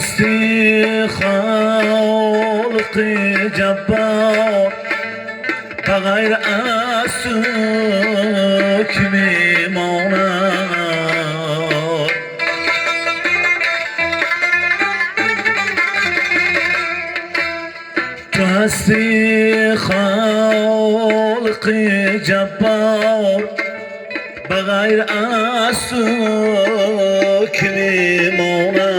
هستی خالق جبار بغیر از تو که میماند تو هستی خالق جبار بغیر از تو که میماند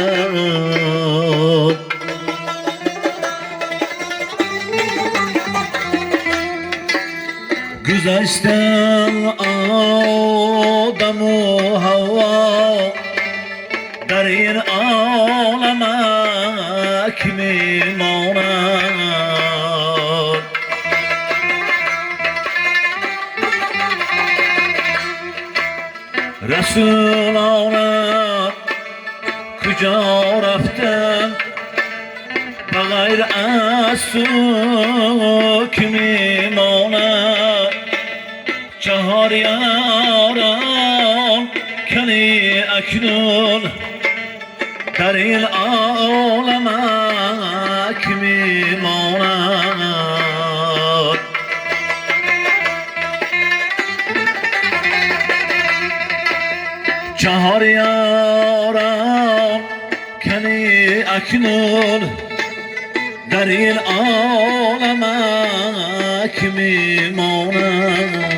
گذشتم آدم و هوا در این عالمک میماند رسولانم کجا رفتن بغیر از تو که میماند چهار یاران کنی اکنون در این عالمک میماند چهار یاران کنی اکنون در این عالمک میماند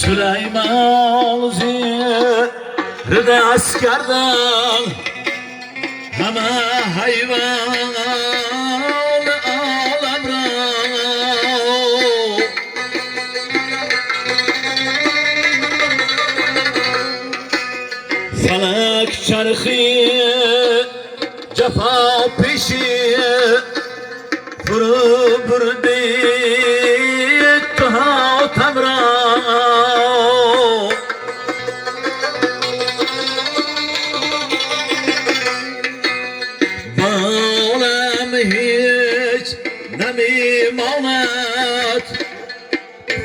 سلیمان زیر دست کردن همه حیوان عالم را فلک چرخی جفا پیشی فرو بردی تو حاتم را هیچ نمیماند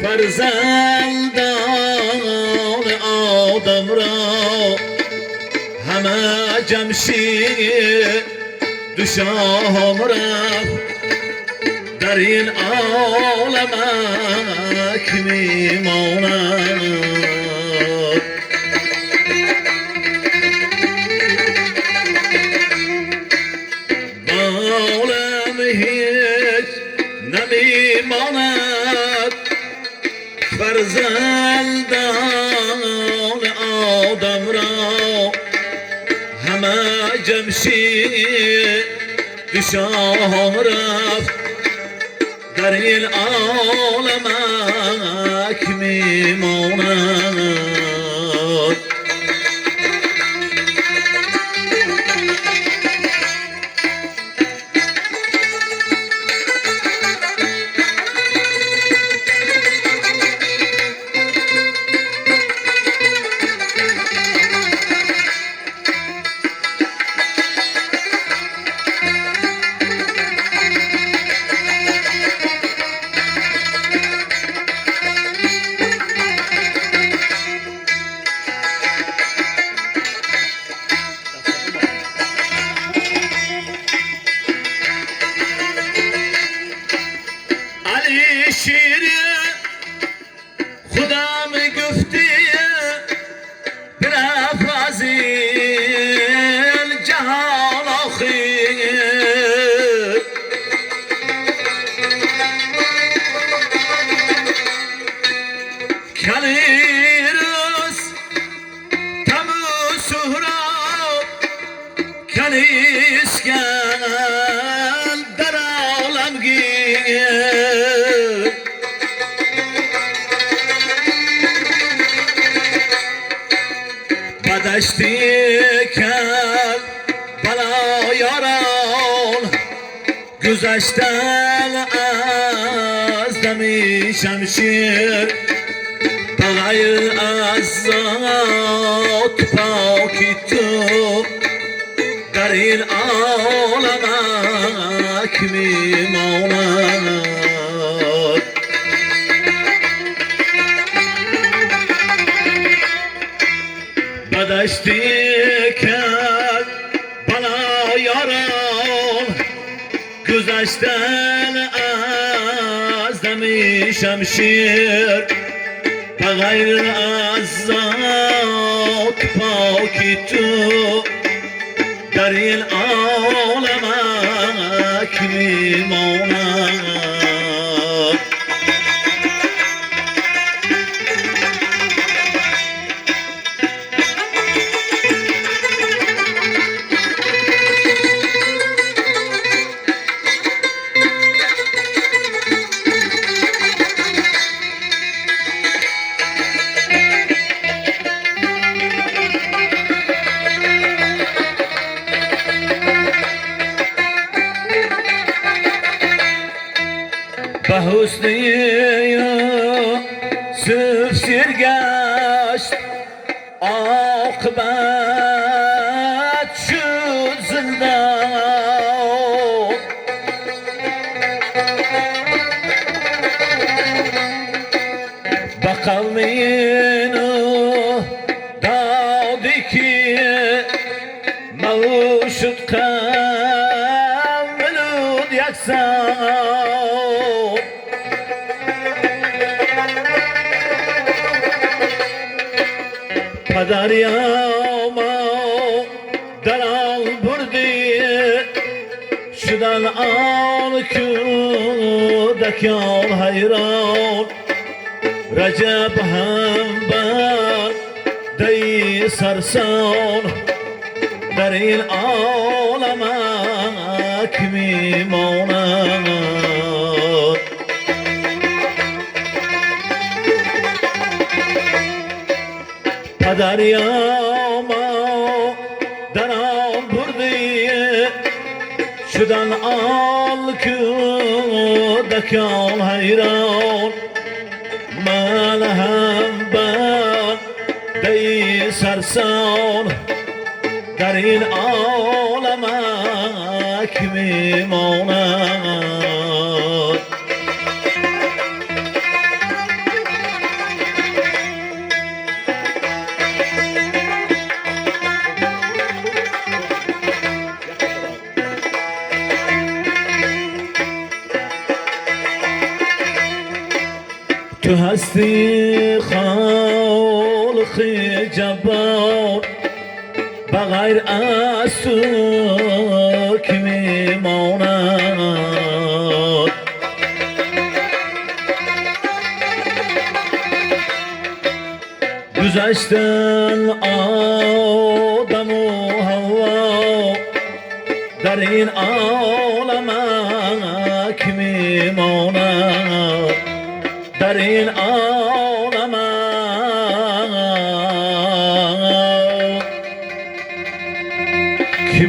فرزندان آدم را همه جمشید دو شام رفت در این عالمک میماند هیچ نمیماند فرزندان آدم را همه جمشید دو شام رفت در این عالمک میماند شیر خدا می گفتی برفت از این جهان آخر کلیرس تمو سهراب کلیسکن در عالم گیر بدشتی کرد بلا یاران گذشتن از دم دمی شمشیر بغیر از ذات پاکی تو در این عالم میماند بدشتی کرد بلا یاران گذشتن از دمی شمشیر بغیر از ذات پاکی تو در این عالم میماند به حسن یوسف سیر گشت عاقبت شد زندان به قوم نوح دادی که موشد قوم لوط یکسان پدریاما در آن بردی شدن آن کودکان حیران رجب هم بر دی سرسان در این عالم میماند پدریاما در آن بردی شدن آن کودکان حیران من هم بر دی سرسان در این عالم میماند تو هستی خالق جبار بغیر از تو که میماند گذشتن آدم و حوا در این عالم که میماند در این عالم که